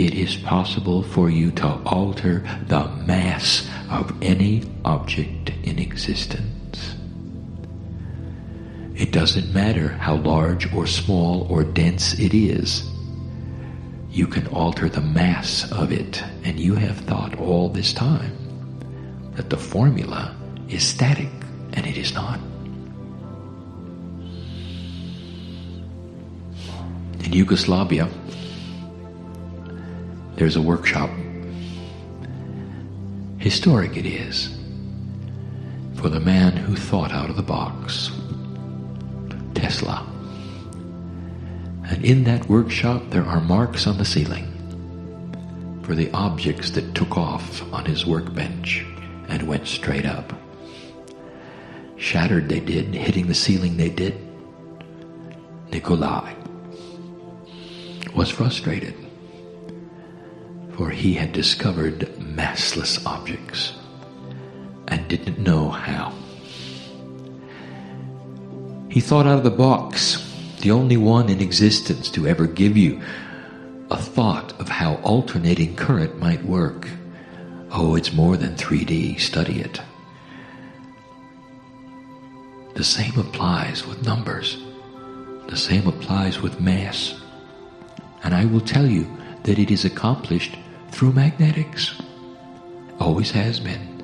it is possible for you to alter the mass of any object in existence. It doesn't matter how large or small or dense it is. You can alter the mass of it, and you have thought all this time that the formula is static, and it is not. In Yugoslavia, there's a workshop. Historic it is, for the man who thought out of the box, Tesla. And in that workshop there are marks on the ceiling for the objects that took off on his workbench and went straight up. Shattered they did, hitting the ceiling they did. Nikolai was frustrated, for he had discovered massless objects and didn't know how. He thought out of the box, the only one in existence to ever give you a thought of how alternating current might work. Oh, it's more than 3D, study it. The same applies with numbers. The same applies with mass. And I will tell you that it is accomplished through magnetics. Always has been.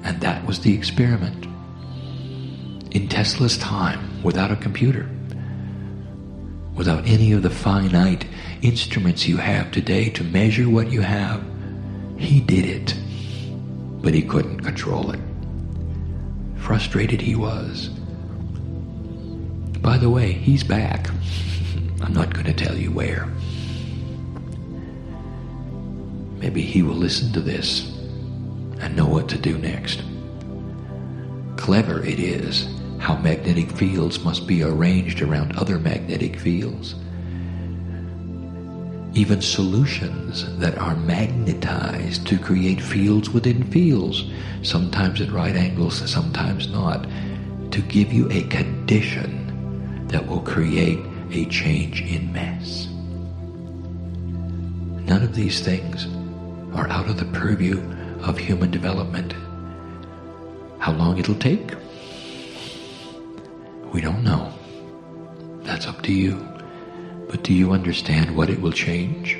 And that was the experiment. In Tesla's time, without a computer, without any of the finite instruments you have today to measure what you have, he did it. But he couldn't control it. Frustrated he was. By the way, he's back. I'm not going to tell you where. Maybe he will listen to this and know what to do next. Clever it is how magnetic fields must be arranged around other magnetic fields. Even solutions that are magnetized to create fields within fields, sometimes at right angles, sometimes not, to give you a condition that will create a change in mass. None of these things are out of the purview of human development. How long it'll take? We don't know. That's up to you. But do you understand what it will change?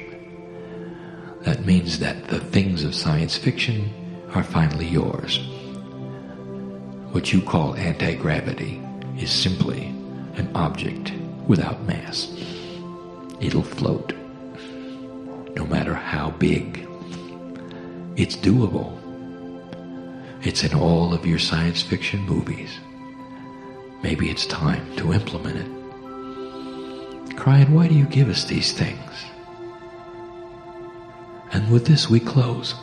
That means that the things of science fiction are finally yours. What you call anti-gravity is simply an object without mass. It'll float, no matter how big. It's doable. It's in all of your science fiction movies. Maybe it's time to implement it. Kryon, why do you give us these things? And with this we close.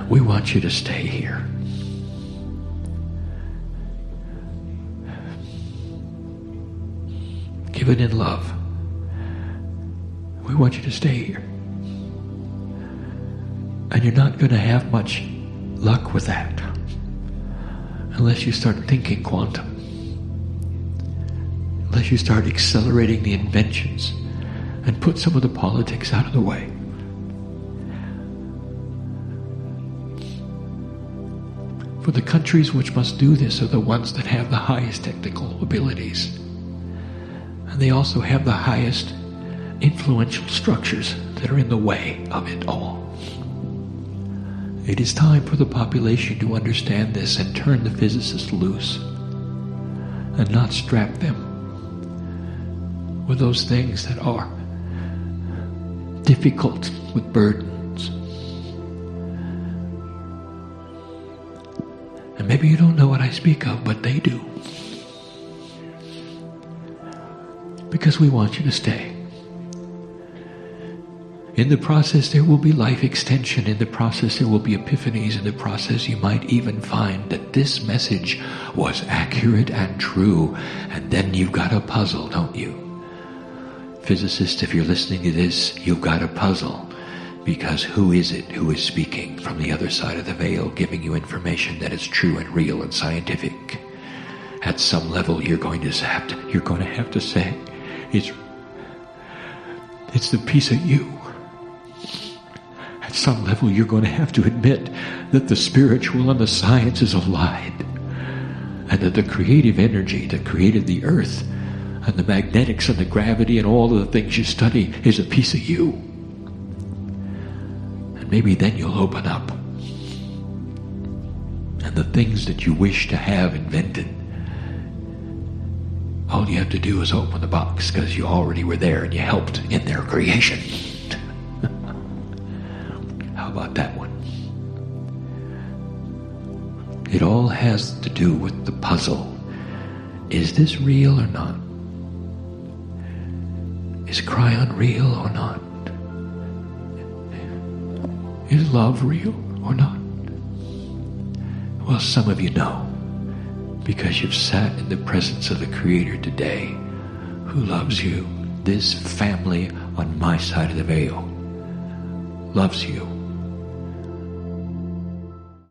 We want you to stay here. Give it in love. We want you to stay here. And you're not going to have much luck with that unless you start thinking quantum. Unless you start accelerating the inventions and put some of the politics out of the way. For the countries which must do this are the ones that have the highest technical abilities. And they also have the highest influential structures that are in the way of it all. It is time for the population to understand this and turn the physicists loose and not strap them with those things that are difficult with burdens. And maybe you don't know what I speak of, but they do. Because we want you to stay. In the process, there will be life extension. In the process, there will be epiphanies. In the process, you might even find that this message was accurate and true. And then you've got a puzzle, don't you? Physicists, if you're listening to this, you've got a puzzle. Because who is it who is speaking from the other side of the veil, giving you information that is true and real and scientific? At some level, you're going to have to say, it's the piece of you. At some level, you're going to have to admit that the spiritual and the sciences have lied, and that the creative energy that created the earth and the magnetics and the gravity and all of the things you study is a piece of you. And maybe then you'll open up, and the things that you wish to have invented, all you have to do is open the box, because you already were there and you helped in their creation. How about that one? It all has to do with the puzzle. Is this real or not? Is Kryon real or not? Is love real or not? Well, some of you know, because you've sat in the presence of the Creator today, who loves you. This family on my side of the veil loves you.